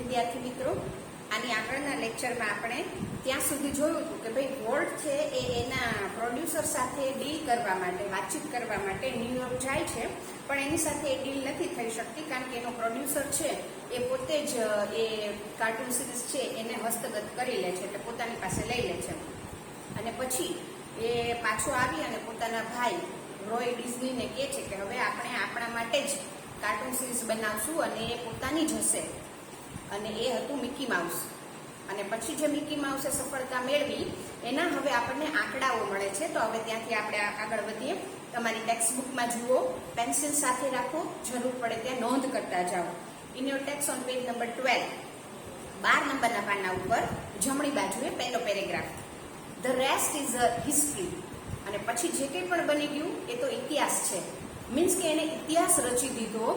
વિદ્યાર્થી મિત્રો, આની આગળના લેક્ચરમાં આપણે ત્યાં સુધી જોયું હતું કે ભાઈ વોલ્ટ છે એ એના પ્રોડ્યુસર સાથે ડીલ કરવા માટે, વાતચીત કરવા માટે ન્યુયોર્ક જાય છે, પણ એની સાથે એ ડીલ નથી થઈ શકતી કારણ કે એનો પ્રોડ્યુસર છે એ પોતે જ એ કાર્ટૂન સિરીઝ છે એને હસ્તગત કરી લે છે, એટલે પોતાની પાસે લઈ લે છે. અને પછી એ પાછો આવી અને પોતાના ભાઈ રોય ડિઝનીને કહે છે કે હવે આપણે આપણા માટે જ કાર્ટૂન સિરીઝ બનાવશું અને એ પોતાની જ હશે, અને એ હતું મિકી માઉસ. અને પછી જે મિકી માઉસે સફળતા મેળવી એના હવે આપણને આંકડાઓ મળે છે. તો હવે ત્યાંથી આપણે આગળ વધીએ. તમારી ટેક્સ્ટ બુકમાં જુઓ, પેન્સિલ સાથે રાખો, જરૂર પડે ત્યાં નોંધ કરતા જાઓ. In your text on page number 12, 12 નંબરના પાના ઉપર જમણી બાજુએ પહેલો paragraph, the rest is a history. અને પછી જે કંઈ પણ બની ગયું એ તો ઇતિહાસ છે. મીન્સ કે એને ઇતિહાસ રચી દીધો.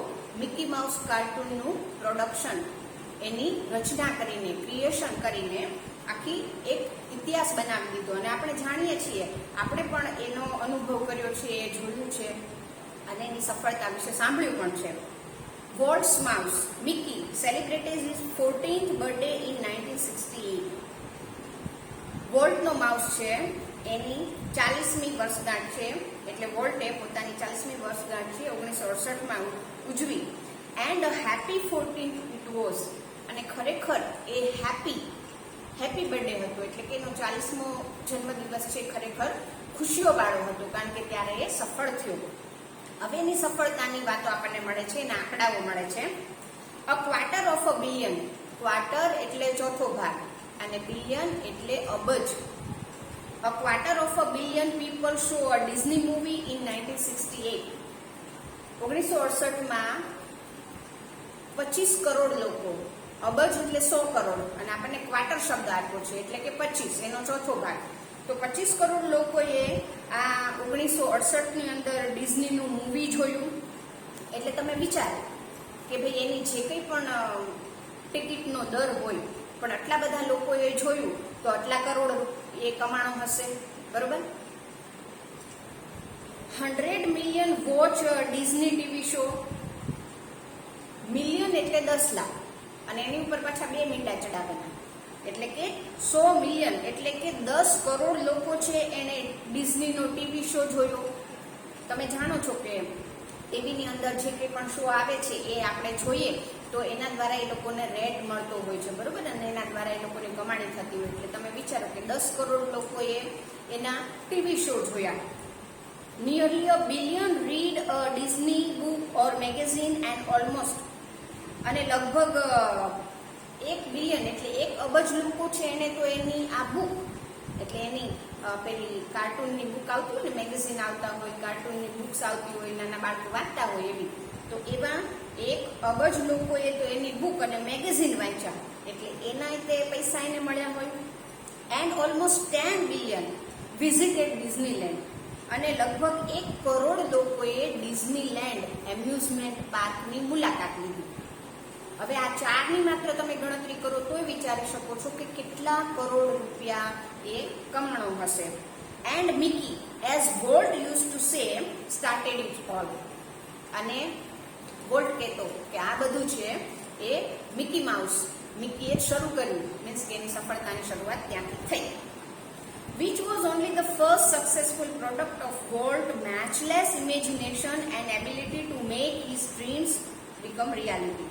મિકી માઉસ કાર્ટૂનનું પ્રોડક્શન, એની રચના કરીને, ક્રિએશન કરીને આખી એક ઇતિહાસ બનાવી દીધો. અને આપણે જાણીએ છીએ, આપણે પણ એનો અનુભવ કર્યો છે, એ જોયું છે અને એની સફળતા વિશે સાંભળ્યું પણ છે. Walt's mouse Mickey celebrated his 14th birthday in 1968. વોલ્ટનો માઉસ છે એની 40મી વર્ષગાંઠ છે, એટલે વોલ્ટે પોતાની 40મી વર્ષગાંઠ છે 1968માં ઉજવી. And a happy 14th it was. અને ખરેખર એ હેપી બર્થડે હતો, એટલે કે એનો 40મો જન્મદિવસ છે ખરેખર ખુશીઓ વાળો હતો, કારણ કે ત્યારે એ સફળ થયો. હવે એની સફળતાની વાતો આપણને મળે છે, એના આંકડાઓ મળે છે. A quarter of a billion, quarter એટલે ચોથો ભાગ અને બિલિયન એટલે અબજ. A quarter of a billion people saw a Disney movie in 1968. 1968માં 25 crore લોકો, અબજ એટલે 100 કરોડ, અને આપણને ક્વાર્ટર શબ્દ આપ્યો છે એટલે કે 25, એનો ચોથો ભાગ. તો 25 કરોડ લોકોએ આ 1968ની અંદર ડિઝનીનું મૂવી જોયું. એટલે તમે વિચારો કે ભાઈ એની જે કંઈ પણ ટિકિટનો દર હોય, પણ આટલા બધા લોકોએ જોયું તો આટલા કરોડ એ કમાણો હશે, બરોબર. 100 million watch Disney TV show. Million એટલે 10 લાખ, અને એની ઉપર પાછા 2 મીંડા ચડાવવાના, એટલે કે 100 મિલિયન એટલે કે 10 કરોડ લોકો છે એને ડિઝનીનો ટીવી શો જોયો. તમે જાણો છો કે ટીવીની અંદર જે કંઈ પણ શો આવે છે એ આપણે જોઈએ તો એના દ્વારા એ લોકોને રેટ મળતો હોય છે, બરોબર, અને એના દ્વારા એ લોકોને કમાણી થતી હોય. એટલે તમે વિચારો કે 10 કરોડ લોકોએ એના ટીવી શો જોયા. Nearly a billion read a Disney book or magazine and almost, અને લગભગ 1 બિલિયન એટલે 1 અબજ લોકો છે એને તો એની આ બુક એટલે એની પેલી કાર્ટૂનની બુક આવતી હોય ને, મેગેઝીન આવતા હોય, કાર્ટૂનની બુક્સ આવતી હોય, નાના બાળકો વાંચતા હોય એવી, તો એવા 1 અબજ લોકોએ તો એની બુક અને મેગેઝીન વાંચ્યા, એટલે એના તે પૈસા એને મળ્યા હોય. And almost 10 billion visited Disneyland, અને લગભગ 1 કરોડ લોકોએ ડિઝનીલેન્ડ એમ્યુઝમેન્ટ પાર્કની મુલાકાત લીધી. હવે આ ચારની માત્ર તમે ગણતરી કરો તોય વિચારી શકો છો કે કેટલા કરોડ રૂપિયા એ કમાણો હશે. And Mickey, as volt use to say, started it all. અને વોલ્ટ કહેતો કે આ બધું છે એ મિકી મિકીએ શરૂ કર્યું, મીન્સ કે એની સફળતાની શરૂઆત ત્યાંથી થઈ. Which was only the first successful product of Walt matchless imagination and ability to make his dreams become reality.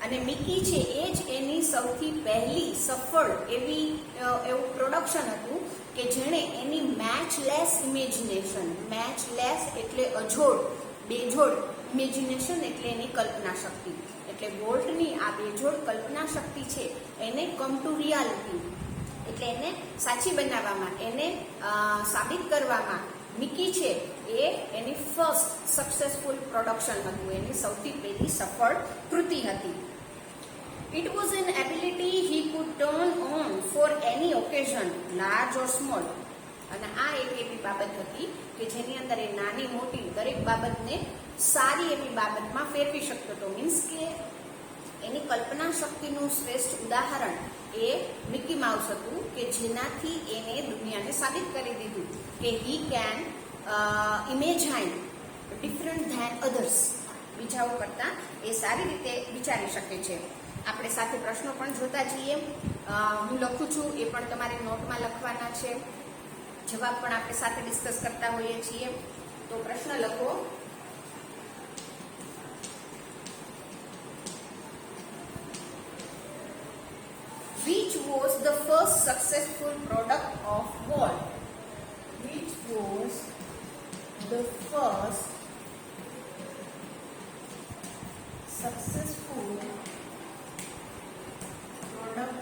અને મિકી છે એ જ એની સૌથી પહેલી સફળ એવું પ્રોડક્શન હતું કે જેણે એની મેચલેસ ઇમેજિનેશન, મેચલેસ એટલે અજોડ, બેજોડ, ઇમેજિનેશન એટલે એની કલ્પના શક્તિ, એટલે વોલ્ટની આ બેજોડ કલ્પના શક્તિ છે એને કમ ટુ રિયાલિટી, એટલે એને સાચી બનાવવામાં, એને સાબિત કરવામાં મિકી છે એ એની ફર્સ્ટ સક્સેસફુલ પ્રોડક્શન હતું, એની સૌથી પહેલી સફળ કૃતિ હતી. It was an ability he could turn on for any occasion, large or small. અને આ એક એવી બાબત હતી કે જેની અંદર એ નાની મોટી દરેક બાબતને સારી એવી બાબતમાં ફેરવી શકતો હતો. મીન્સ કે એની કલ્પના શક્તિનું શ્રેષ્ઠ ઉદાહરણ એ મિકી માઉસ હતું કે જેનાથી એને દુનિયાને સાબિત કરી દીધું કે he can imagine different than others, બીજાઓ કરતાં એ સારી રીતે વિચારી શકે છે. આપણે સાથે પ્રશ્નો પણ જોતા જઈએ. હું લખું છું, એ પણ તમારે નોટમાં લખવાના છે. જવાબ પણ આપણે સાથે ડિસ્કસ કરતા હોઈએ છીએ. તો પ્રશ્ન લખો. Which was the first successful product of Walt? Which was the first successful product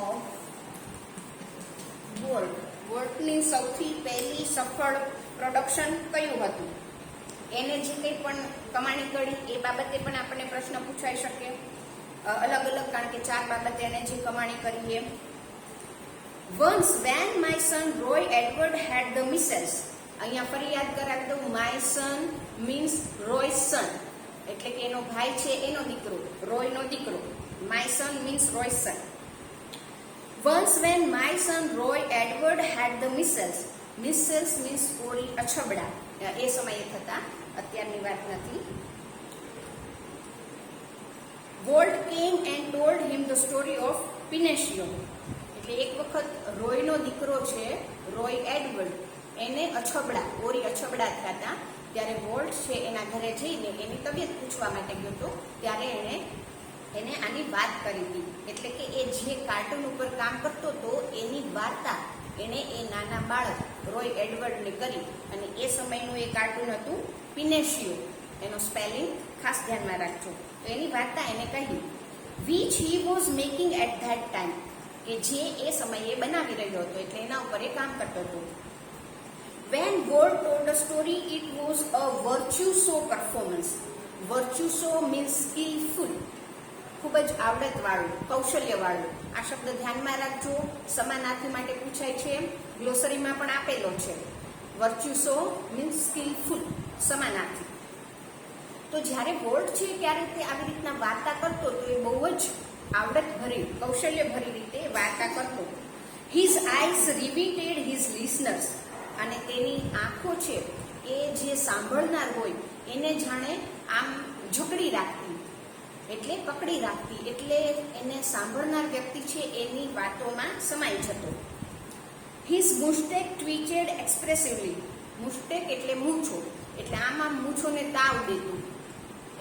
of Walt? વોલ્ટની સૌથી પહેલી સફળ પ્રોડક્શન કયું હતું? એને જે કંઈ પણ કમાણી કરી એ બાબતે પણ આપણને પ્રશ્ન પૂછાઈ શકે. અલગ અલગ, કારણ કે 4 બાબતે એને જે કમાણી કરી એ. Once when my son Roy Edward had the measles. અહીંયા ફરી યાદ કરાવી દઉં, my son means Roy's son, એટલે કે એનો ભાઈ છે એનો દીકરો, રોયનો દીકરો. My son means Roy's son. Once when my son Roy Edward had the measles. Measles means ઓરી અછબડા, એ સમયે થતા, અત્યારની વાત નથી. Walt came and told him the story of Pinocchio. એટલે એક વખત રોયનો દીકરો છે, રોય એડવર્ડ, એને અછબડા, ઓરી અછબડા થયા હતા. ત્યારે વોલ્ટ છે એના ઘરે જઈને એની તબિયત પૂછવા માટે ગયો હતો. ત્યારે એને આની વાત કરી હતી. એટલે કે એ જે કાર્ટૂન ઉપર કામ કરતો હતો એની વાર્તા એને એ નાના બાળક રોય એડવર્ડને કરી. અને એ સમયનું એ કાર્ટૂન હતું પિનેશિયો. એનો સ્પેલિંગ ખાસ ધ્યાનમાં રાખજો. તો એની વાર્તા એને કહી, which he was making at that time, કે જે એ સમયે બનાવી રહ્યો હતો, એટલે એના ઉપર એ કામ કરતો હતો. When Walt told a story it was a virtuoso performance. Virtuoso means skillful, ખૂબ જ આવડતવાળું, કૌશલ્યવાળું. આ શબ્દ ધ્યાનમાં રાખજો, સમાનાર્થી માટે પૂછાય છે, ગ્લોસરીમાં પણ આપેલો છે. વર્ચ્યુસો મીન્સ સ્કિલફુલ, સમાનાર્થી. તો જ્યારે વોલ્ટ છે ત્યારે તે આવી રીતના વાર્તા કરતો તો એ બહુ જ આવડતભરી, કૌશલ્યભરી રીતે વાર્તા કરતો. His eyes riveted his listeners. અને તેની આંખો છે એ જે સાંભળનાર હોય એને જાણે આમ જકડી રાખતી, એટલે પકડી રાખતી, એટલે એને સાંભળનાર વ્યક્તિ છે એની વાતોમાં સમાઈ જતો. હિઝ મુસ્ટેક ટ્વીચેડ એક્સપ્રેસિવલી. મુસ્ટેક એટલે મૂછો, એટલે આમ મૂછોને તાવ દેતું.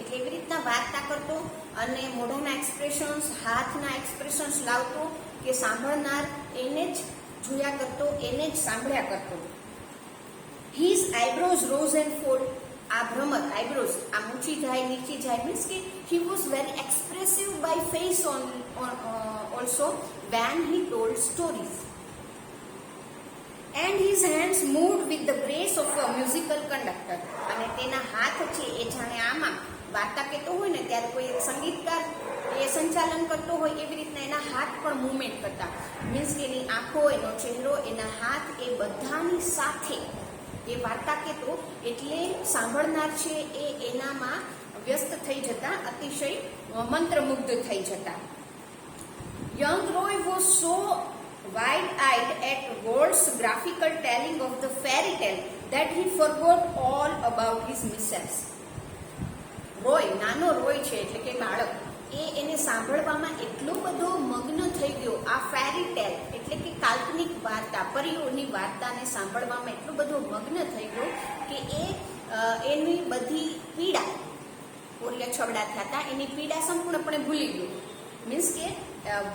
એટલે એવી રીતના વાર્તા કરતો અને મોઢાના એક્સપ્રેશન્સ, હાથના એક્સપ્રેશન્સ લાવતો કે સાંભળનાર એને જ જોયા કરતો, એને જ સાંભળ્યા કરતો. His eyebrows rose and fall. આ ભ્રમર, આઈબ્રોઝ આમ ઊંચી જાય નીચી જાય, મીન્સ કે he was very expressive by face also when he told stories. And his hands moved with the grace of a musical conductor. અને તેના હાથ છે એ જાણે આમાં વાર્તા કહેતો હોય ને ત્યારે કોઈ સંગીતકાર એ સંચાલન કરતો હોય એવી રીતના એના હાથ પણ મૂવમેન્ટ કરતા. મીન્સ કે એની આંખો, એનો ચહેરો, એના હાથ એ બધાની સાથે એ વાર્તા કહેતો, એટલે સાંભળનાર છે એ એનામાં વ્યસ્ત થઈ જતા, અતિશય મંત્રમુગ્ધ થઈ જતા. Young Roy was so wide-eyed at Walt's graphical telling of the fairy tale that he forgot all about his mishaps. Roy, નાનો રોય છે એટલે કે બાળક, એને સાંભળવામાં એટલો બધો મગ્ન થઈ ગયો, આ ફેરી ટેલ એટલે કે કાલ્પનિક વાર્તા, પરીઓની વાર્તાને સાંભળવામાં એટલો બધો મગ્ન થઈ ગયો કે એની બધી પીડા, ઓરિયા છબડા થયા હતા, એની પીડા સંપૂર્ણપણે ભૂલી ગયો. મીન્સ કે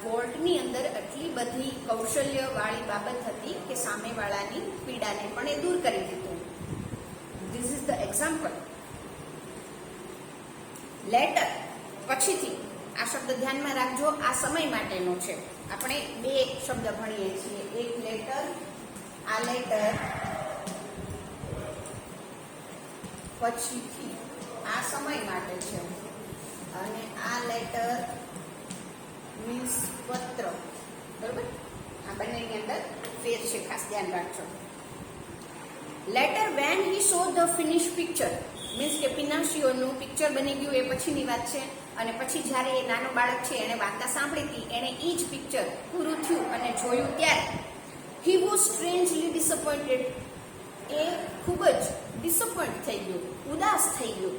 વોલ્ટની અંદર એટલી બધી કૌશલ્યવાળી બાબત હતી કે સામેવાળાની પીડાને પણ એ દૂર કરી દીધું. This is the example. Letter, પછીથી, આ શબ્દ ધ્યાનમાં રાખજો, આ સમય માટેનો છે. આપણે 2 શબ્દ ભણીએ છીએ, એક લેટર, આ લેટર, પછીથી, આ સમય માટે છે, અને આ લેટર મીન્સ પત્ર. બરોબર? આ બંનેની અંદર ફેર છે, ખાસ ધ્યાન રાખજો. Letter when he so the finish picture, means કે પિનાશિયોનું પિક્ચર બની ગયું એ પછીની વાત છે. અને પછી જ્યારે એ નાનો બાળક છે એણે વાર્તા સાંભળી હતી, એણે એ જ પિક્ચર પૂરું થયું અને જોયું ત્યારે હી વોઝ સ્ટ્રેન્જલી ડિસઅપોઇન્ટેડ. એ ખૂબ જ ડિસઅપોઇન્ટ થઈ ગયો, ઉદાસ થઈ ગયો.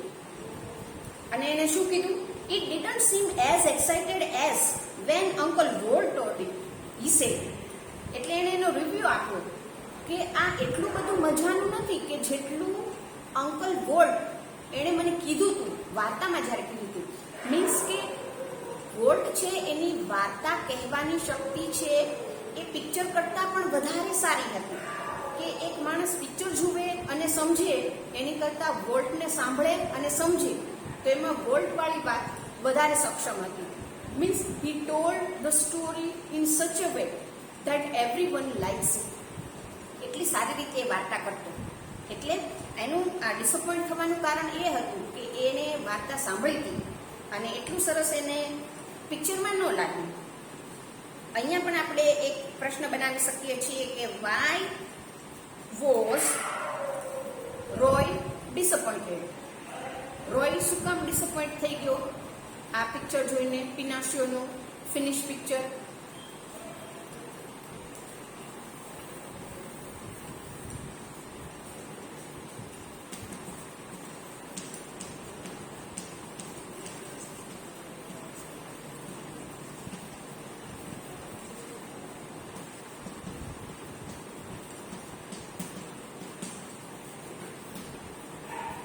અને એને શું કીધું? It didn't seem as excited as when Uncle Walt told it. He said. એટલે એણે એનો રિવ્યુ આપ્યો કે આ એટલું બધું મજાનું નથી કે જેટલું અંકલ વોલ્ટ એણે મને કીધું હતું વાર્તામાં જ્યારે કીધું હતું. મીન્સ કે વોલ્ટ છે એની વાર્તા કહેવાની શક્તિ છે એ પિક્ચર કરતાં પણ વધારે સારી હતી. કે એક માણસ પિક્ચર જુએ અને સમજે એની કરતાં વોલ્ટને સાંભળે અને સમજે તો એમાં વોલ્ટવાળી વાત વધારે સક્ષમ હતી. Means he told the story in such a way that everyone likes it. એટલી સારી રીતે એ વાર્તા કરતો. એટલે એનું આ ડિસઅપોઇન્ટ થવાનું કારણ એ હતું કે એને વાર્તા સાંભળી હતી અને એટલું સરસ એને પિક્ચરમાં ન લાગ્યું. અહીંયા પણ આપણે એક પ્રશ્ન બનાવી શકીએ છીએ કે why was Roy disappointed. Roy શું કામ ડિસઅપોઇન્ટ થઈ ગયો આ પિક્ચર જોઈને, પિનાશિયોનું finish picture?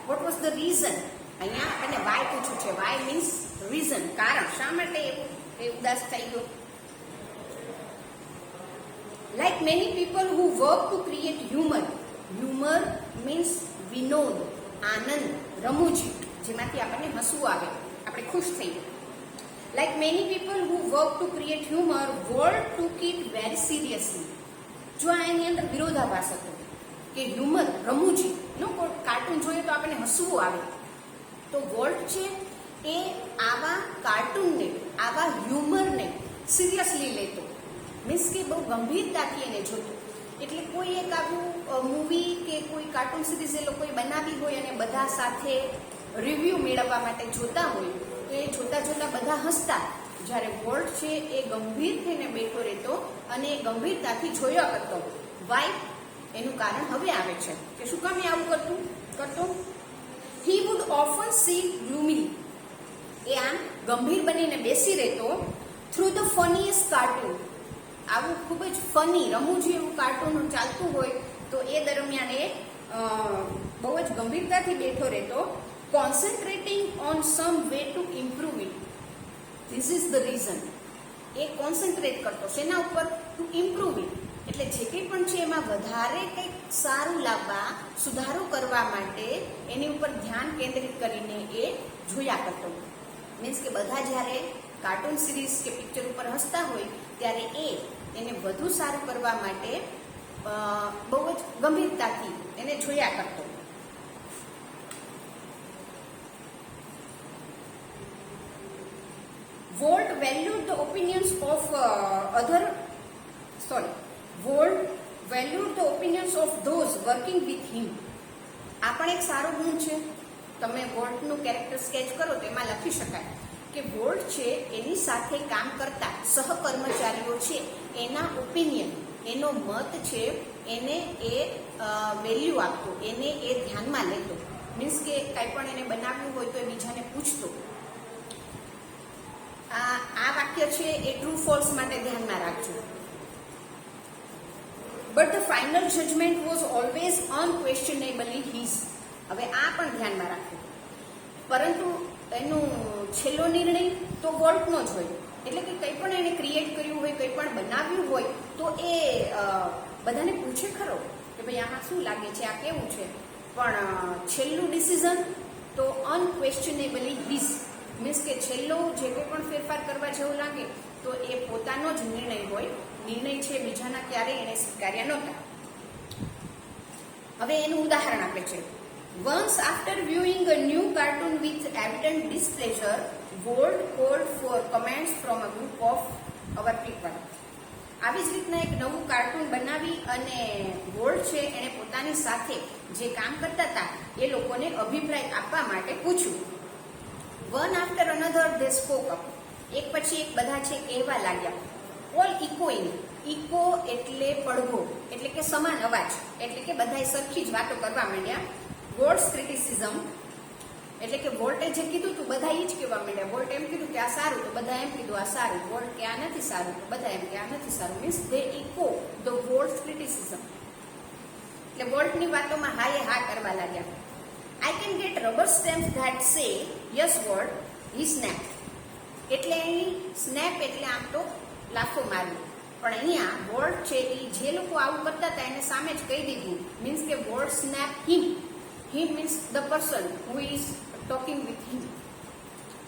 What was the reason? અહીંયા આપણને વાય પૂછ્યું છે. વાય મીન્સ રીઝન, કારણ. શા માટે એ ઉદાસ થઈ ગયો? Like many people who work to create humor. Humor means Vinod, આનંદ, રમૂજી, જેમાંથી આપણને હસવું આવે, આપણે ખુશ થઈએ. Like many people who work to create humor, Walt took it very seriously. જો આ એની અંદર વિરોધાભાસ હતો કે હ્યુમર, રમૂજી નો કાર્ટૂન જોઈએ તો આપણને હસવું આવે, તો વોલ્ટ છે એ આવા કાર્ટૂનને, આવા હ્યુમરને સિરિયસલી લેતો. મીન્સ કે બહુ ગંભીરતાથી એને જોતો. એટલે કોઈ એક આવું મૂવી કે કોઈ કાર્ટૂન સિરીઝ એ લોકોએ બનાવી હોય અને બધા સાથે રિવ્યૂ મેળવવા માટે જોતા હોય તો એ જોતા જોતા બધા હસતા, જ્યારે વોલ્ટ છે એ ગંભીર થઈને બેઠો રહેતો અને એ ગંભીરતાથી જોયા કરતો. વાય? એનું કારણ હવે આવે છે કે શું કામ એ આવું કરતો. He would often sit gloomily. એ આમ ગંભીર બનીને બેસી રહેતો. Through the funniest cartoon. આવું ખૂબ જ ફની, રમૂજી એવું કાર્ટૂન ચાલતું હોય તો એ દરમિયાન એ બહુ જ ગંભીરતાથી બેઠો રહેતો. Concentrating on some way to improve it. This is the reason. A concentrate કરતો શેના ઉપર? To improve it. એટલે જે કંઈ પણ છે એમાં વધારે કંઈક સારું લાવવા, સુધારો કરવા માટે એની ઉપર ધ્યાન કેન્દ્રિત કરીને એ જોયા કરતો. મીન્સ કે બધા જ્યારે કાર્ટૂન સિરીઝ કે પિક્ચર ઉપર હસતા હોય ત્યારે એને વધુ સારું કરવા માટે બહુ જ ગંભીરતાથી એને જોયા કરતો. Walt valued the opinions of Walt valued the opinions of those working with him. આ પણ એક સારો ગુણ છે. તમે વોલ્ટનું કેરેક્ટર સ્કેચ કરો તો એમાં લખી શકાય કે વોલ્ટ છે એની સાથે કામ કરતા સહકર્મચારીઓ છે એના ઓપિનિયન, એનો મત છે એને એ વેલ્યુ આપતો, એને એ ધ્યાનમાં લેતો. મીન્સ કે કાંઈ પણ એને બનાવ્યું હોય તો એ બીજાને પૂછતો. આ વાક્ય છે એ ટ્રુ ફોલ્સ માટે ધ્યાનમાં રાખજો. But the final judgement was always unquestionably his. હવે આ પણ ધ્યાનમાં રાખવું. પરંતુ એનો છેલ્લો નિર્ણય તો વોલ્ટનો જ હોય. એટલે કે કંઈ પણ એને ક્રિએટ કર્યું હોય, કંઈ પણ બનાવ્યું હોય તો એ બધાને પૂછે ખરો કે ભાઈ આમાં શું લાગે છે, આ કેવું છે, પણ છેલ્લું ડિસિઝન તો અનક્વેશ્ચનેબલી હિઝ. મીન્સ કે છેલ્લો જે કંઈ પણ ફેરફાર કરવા જેવું લાગે તો એ પોતાનો જ નિર્ણય હોય. નિર્ણય છે બીજાના ક્યારેય એને સ્વીકાર્યા નહોતા. હવે એનું ઉદાહરણ આપે છે. Once after viewing a new cartoon with evident displeasure, Walt called for comments from a group of our people. આવી જ રીતના એક નવું કાર્ટૂન બનાવી અને વોલ્ટ છે એણે પોતાની સાથે જે કામ કરતા હતા એ લોકોને અભિપ્રાય આપવા માટે પૂછ્યું. One after another they spoke up. એક પછી એક બધા છે કહેવા લાગ્યા. All echoing. ઇકો એટલે પડઘો, એટલે કે સમાન અવાજ, એટલે કે બધાએ સરખી જ વાતો કરવા માંડ્યા. What's criticism? એટલે કે વોલ્ટે જે કીધું તું બધા એ જ કહેવા માંડ્યા. વોલ્ટ એમ કીધું કે આ સારું તો બધા એમ કીધું આ સારું. વોલ્ટ કે આ નથી સારું તો બધા એમ કે આ નથી સારું. Means they echo the Walt's criticism. એટલે વોલ્ટની વાતોમાં હાએ હા કરવા લાગ્યા. I can get rubber stamps that say yes word he snapped. એટલે અહીં સ્નેપ એટલે આમ તો લાફો મારવી, પણ અહીંયા વોલ્ટ છે એ જે લોકો આવું કરતા હતા એને સામે જ કહી દીધું. મીન્સ કે volt snap him. Him means the person who is talking with him.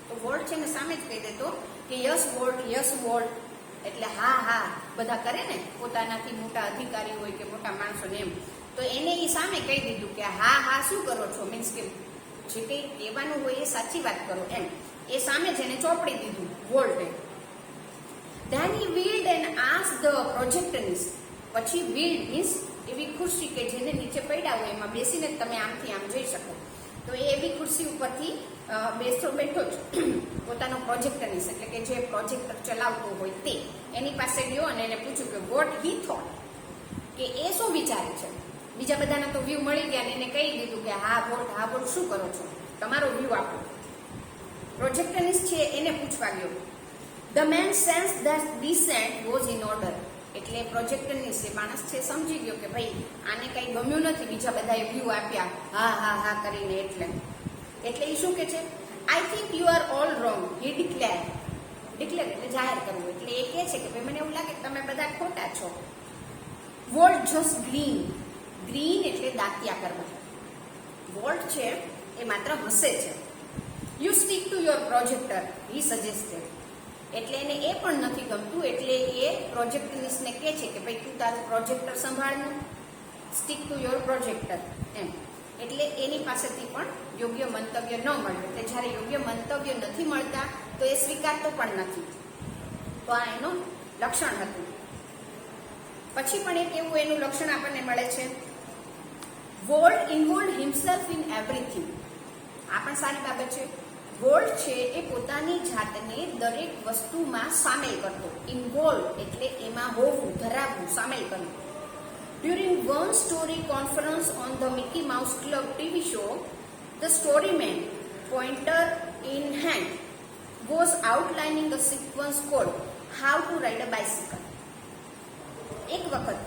તો વોલ્ટ છે ને સામે જ કહી દેતો કે યસ વોલ્ટ એટલે હા હા બધા કરે ને પોતાનાથી મોટા અધિકારી હોય કે મોટા માણસોને એમ. તો એને એ સામે કહી દીધું કે હા હા શું કરો છો, મીન્સ કે જે કંઈ કહેવાનું હોય એ સાચી વાત કરો એમ. એ સામે જ એને ચોપડી દીધું વોલ્ટે. Then he wheeled and asked the projectionist. પછી wheeled means એવી ખુરશી કે જેને નીચે પડ્યા હોય એમાં બેસીને તમે આમથી આમ જઈ શકો. તો એ એવી ખુરશી ઉપરથી બેઠો જ પોતાનો પ્રોજેક્ટનિસ્ટ એટલે કે જે પ્રોજેક્ટર ચલાવતો હોય તે એની પાસે ગયો અને એને પૂછ્યું કે વોટ હી થોટ, કે એ શું વિચારે છે. બીજા બધાના તો વ્યૂ મળી ગયા ને એને કહી દીધું કે હા વોટ શું કરો છો, તમારો વ્યૂ આપો. પ્રોજેક્ટનિસ્ટ છે એને પૂછવા ગયો. The man sense that descent was in order. એટલે પ્રોજેક્ટનિસ્ટ એ માણસ છે સમજી ગયો કે ભાઈ આને કંઈ ગમ્યું નથી, બીજા બધાએ વ્યૂ આપ્યા હા હા હા કરીને. એટલે એ શું કે છે, I think you are all wrong he declare એટલે જાહેર કરવું. એટલે એ કહે છે કે ભાઈ મને એવું લાગે કે તમે બધા ખોટા છો. વોલ્ટ જસ્ટ ગ્રીન એટલે દાંતિયા કરવા. વોલ્ટ છે એ માત્ર હસે છે. You stick to your projector he suggested. એટલે એને એ પણ નથી ગમતું એટલે એ પ્રોજેક્ટનિસ્ટને કહે છે કે ભાઈ તું તારું પ્રોજેક્ટર સંભાળનું, સ્ટીક ટુ યોર પ્રોજેક્ટર એમ. એટલે એની પાસેથી પણ યોગ્ય મંતવ્ય ન મળ્યું. એટલે જ્યારે યોગ્ય મંતવ્ય નથી મળતા તો એ સ્વીકારતો પણ નથી. તો આ એનું લક્ષણ હતું. પછી પણ એક એવું એનું લક્ષણ આપણને મળે છે, volt involve himself in everything. આ પણ સારી બાબત છે. વોલ્ટ છે એ પોતાની જાતને દરેક વસ્તુમાં સામેલ કરતો. ઇન્વોલ્વ એટલે એમાં હોવું, ધરાવવું, સામેલ કરવું. During one story conference on the Mickey Mouse Club TV show, the storyman, pointer in hand, was outlining a sequence called How to Ride a Bicycle. એક વખત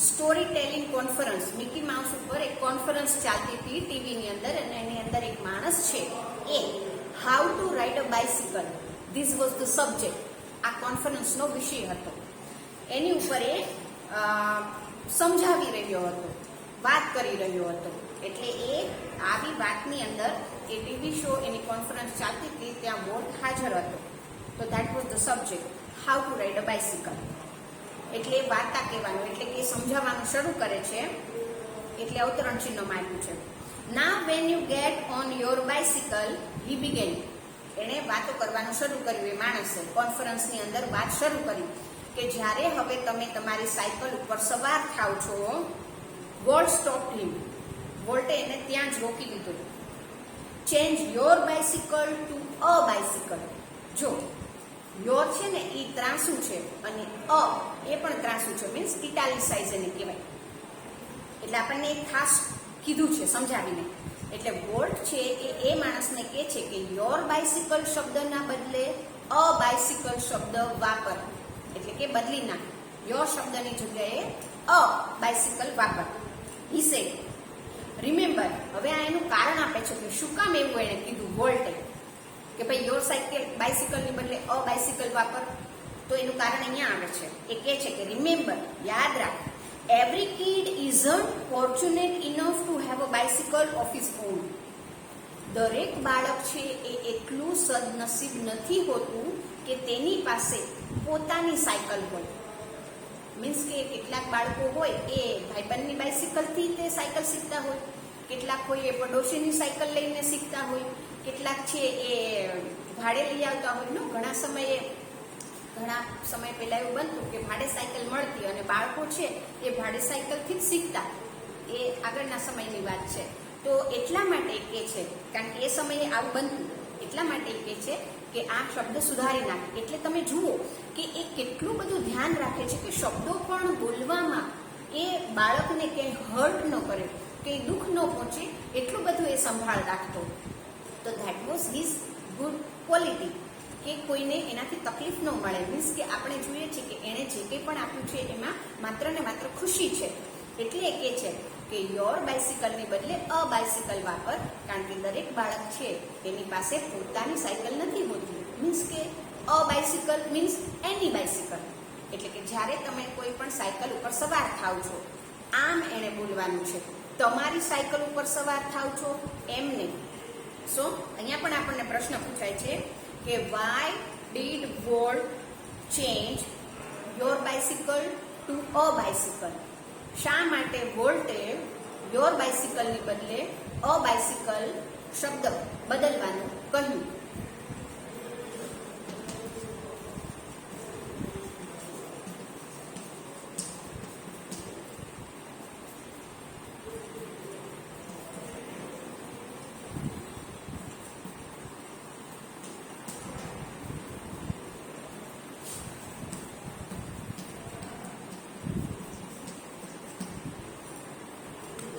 story telling conference, Mickey mouse ઉપર એક conference ચાલતી હતી ટીવીની અંદર અને એની અંદર એક માણસ છે એ how to ride a bicycle, this was the subject. આ કોન્ફરન્સનો વિષય હતો. એની ઉપર એ સમજાવી રહ્યો હતો, વાત કરી રહ્યો હતો. એટલે એ આવી વાતની અંદર એ ટીવી શો એની કોન્ફરન્સ ચાલતી હતી ત્યાં વોલ્ટ હાજર હતો. તો that was the subject, how to ride a bicycle. એટલે વાર્તા કહેવાનું એટલે કે સમજાવવાનું શરૂ કરે છે. એટલે અવતરણ ચિહ્નમાં આપ્યું છે. Now when you get on your bicycle, he began. એણે વાતો કરવાનું શરૂ કર્યું. એ માણસે કોન્ફરન્સની અંદર વાત શરૂ કરી કે જ્યારે હવે તમે તમારી સાયકલ ઉપર સવાર થાવ છો. વોલ્ટ સ્ટોપ્ડ હિમ. વોલ્ટે એને ત્યાં જ રોકી દીધો. Change your bicycle to a bicycle. જો યોર છે ને એ ત્રાંસુ છે અને અ એ પણ ત્રાંસુ છે, મીન્સ ઇટાલિસાઇઝ એને કહેવાય. એટલે આપણને એક ખાસ કીધું છે સમજાવીને. એટલે વોલ્ટ છે એ માણસને કહે છે કે યોર બાઇસિકલ શબ્દના બદલે અ બાઇસિકલ શબ્દ વાપર. એટલે કે બદલી નાખ. યોર શબ્દની જગ્યાએ અ બાઇસિકલ વાપર. He said. રિમેમ્બર. હવે આ એનું કારણ આપે છે કે શું કામ એવું એણે કીધું વોલ્ટે કે ભાઈ યોર બાઇસિકલની બદલે અ બાઇસિકલ વાપર. તો એનું કારણ અહીંયા આવે છે. એ કહે છે કે રિમેમ્બર, યાદ રાખ, every kid isn't fortunate enough to have a bicycle of his own. દરેક બાળક છે એ એટલું સદનસીબ નથી હોતું કે તેની પાસે પોતાની સાયકલ હોય. મીન્સ કે કેટલાક બાળકો હોય એ ભાઈબંધની બાઇસિકલથી તે સાયકલ શીખતા હોય, કેટલાક હોય એ પડોશીની સાયકલ લઈને શીખતા હોય, કેટલાક છે એ ભાડે લઈ આવતા હોય. ઘણા સમય પહેલા એવું બનતું કે ભાડે સાયકલ મળતી અને બાળકો છે એ ભાડે સાયકલથી જ શીખતા. એ આગળના સમયની વાત છે. તો એટલા માટે કહે છે, કારણ કે એ સમયે આવું બનતું, એટલા માટે કહે છે કે આ શબ્દ સુધારી નાખે. એટલે તમે જુઓ કે એ કેટલું બધું ધ્યાન રાખે છે કે શબ્દો પણ બોલવામાં એ બાળકને ક્યાંય હર્ટ ન કરે, કંઈ દુઃખ ન પહોંચે, એટલું બધું એ સંભાળ રાખતો. તો that was his good quality, કે કોઈને એનાથી તકલીફ ન મળે. મીન્સ કે આપણે જોઈએ છીએ કે એણે જે કંઈ પણ આપ્યું છે એમાં માત્ર ને માત્ર ખુશી છે. એટલે એ કહે છે કે યોર બાઇસિકલની બદલે અ બાઇસિકલ વાપર, કારણ કે દરેક બાળક છે એની પાસે પોતાની સાયકલ નથી હોતી. મીન્સ કે a bicycle means any bicycle, એટલે કે જ્યારે તમે કોઈ પણ સાયકલ ઉપર સવાર થાવ છો, આમ એણે બોલવાનું છે. તમારી સાયકલ ઉપર સવાર થાવ છો એમ નહીં. સો અહીંયા પણ આપણને પ્રશ્ન પૂછાય છે કે why did volt change your bicycle to a bicycle? શા માટે વોલ્ટે યોર બાઇસિકલની બદલે અ બાઇસિકલ શબ્દ બદલવાનું કહ્યું?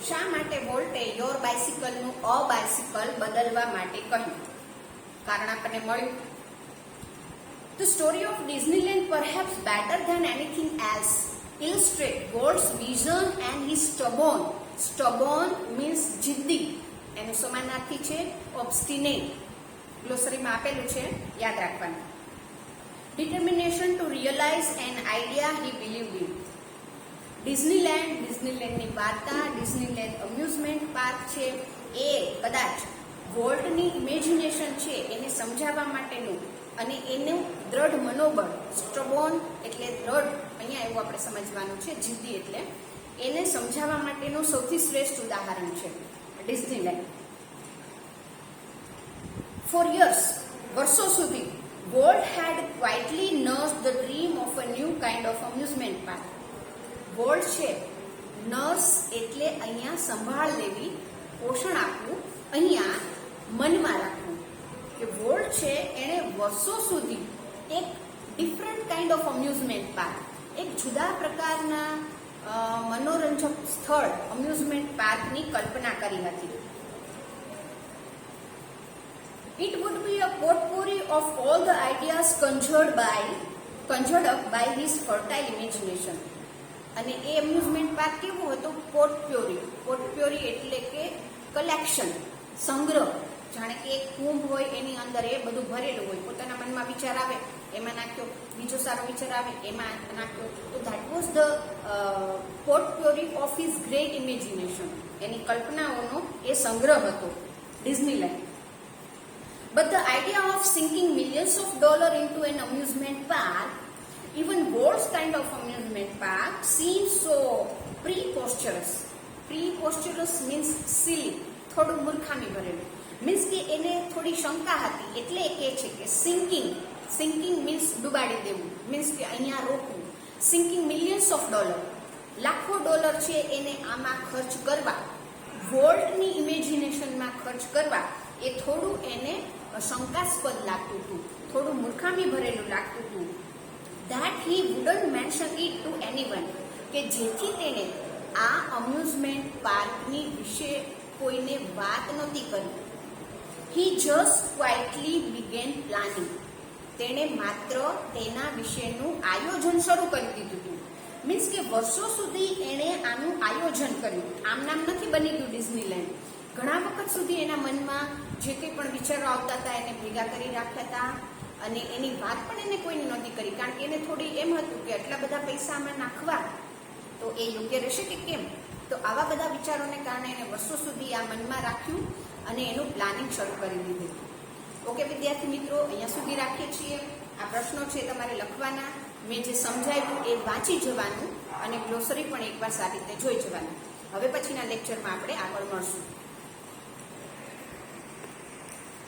શા માટે વોલ્ટે યોર બાઇસિકલનું અ બાઇસિકલ બદલવા માટે કહ્યું? કારણ આપણને મળ્યું. The story of Disneyland, perhaps better than anything else, illustrates Walt's vision and his stubborn. Stubborn means જિદ્દી. એનું સમાનાર્થી છે obstinate. ગ્લોસરીમાં આપેલું છે, યાદ રાખવાનું. Determination to realize an idea he believed in. ડિઝનીલેન્ડની વાર્તા, ડિઝનીલેન્ડ અમ્યુઝમેન્ટ પાર્ક છે, એ કદાચ વોલ્ટની ઇમેજિનેશન છે એને સમજાવવા માટેનું અને એનું દ્રઢ મનોબળ, સ્ટબોર્ન એટલે દ્રઢ, અહીંયા એવું આપણે સમજવાનું છે, જિદ્દી એટલે એને સમજાવવા માટેનું સૌથી શ્રેષ્ઠ ઉદાહરણ છે ડિઝનીલેન્ડ. ફોર યર્સ, વર્ષો સુધી, Walt had quietly nursed the dream of a new kind of amusement park. Walt છે, નર્સ એટલે અહીંયા સંભાળ લેવી, પોષણ આપવું, અહીંયા મનમાં રાખવું. કે વોલ્ટ છે એણે વર્ષો સુધી એક different kind of amusement park, એક જુદા પ્રકારના મનોરંજક સ્થળ અમ્યુઝમેન્ટ પાર્કની કલ્પના કરી હતી. It would be a potpourri of all the ideas conjured up by his fertile imagination. અને એ એમ્યુઝમેન્ટ પાર્ક કેવું હતું? પોટપ્યોરી એટલે કે કલેક્શન, સંગ્રહ. જાણે કે એક કુંભ હોય, એની અંદર એ બધું ભરેલું હોય. પોતાના મનમાં વિચાર આવે એમાં નાખ્યો, બીજો સારો વિચાર આવે એમાં નાખ્યો. તો that was the potpourri of his great imagination. એની કલ્પનાઓનો એ સંગ્રહ હતો Disneyland. But the idea of sinking millions of dollars into an amusement park, even Walt's kind of amusement park, seems so preposterous. Preposterous means silly, થોડું મૂર્ખામી ભરેલું. Means કે એને થોડી શંકા હતી, એટલે એ કહે છે કે સિંકિંગ મીન્સ ડૂબાડી દેવું, મીન્સ કે અહીંયા રોકવું. સિંકિંગ મિલિયન્સ ઓફ ડોલર, લાખો ડોલર છે એને આમાં ખર્ચ કરવા, વોલ્ટની ઇમેજિનેશનમાં ખર્ચ કરવા, એ થોડું એને શંકાસ્પદ લાગતું હતું, થોડું મૂર્ખામી ભરેલું લાગતું હતું. That he wouldn't mention it to anyone, કે જેથી તેને આ અમ્યુઝમેન્ટ પાર્કની વિશે કોઈને વાત નહોતી કરી. હી જસ્ટ ક્વાઇટલી બિગેન પ્લાનિંગ, તેણે માત્ર તેના વિશેનું આયોજન શરૂ કરી દીધું હતું. મીન્સ કે વર્ષો સુધી એણે આનું આયોજન કર્યું, આમ નામ નથી બની ગયું ડિઝનીલેન્ડ. ઘણા વખત સુધી એના મનમાં જે કંઈ પણ વિચારો આવતા હતા એને ભેગા કરી રાખ્યા હતા, અને એની વાત પણ એને કોઈને નહોતી કરી, કારણ કે એને થોડી એમ હતું કે આટલા બધા પૈસા આમાં નાખવા તો એ યોગ્ય રહેશે કે કેમ. તો આવા બધા વિચારોને કારણે એને વર્ષો સુધી આ મનમાં રાખ્યું અને એનું પ્લાનિંગ શરૂ કરી દીધું. ઓકે વિદ્યાર્થી મિત્રો, અહીંયા સુધી રાખીએ છીએ. આ પ્રશ્નો છે તમારે લખવાના, મેં જે સમજાવ્યું એ વાંચી જવાનું અને ગ્લોસરી પણ એકવાર સારી રીતે જોઈ જવાનું. હવે પછીના લેક્ચરમાં આપણે આગળ મળશું.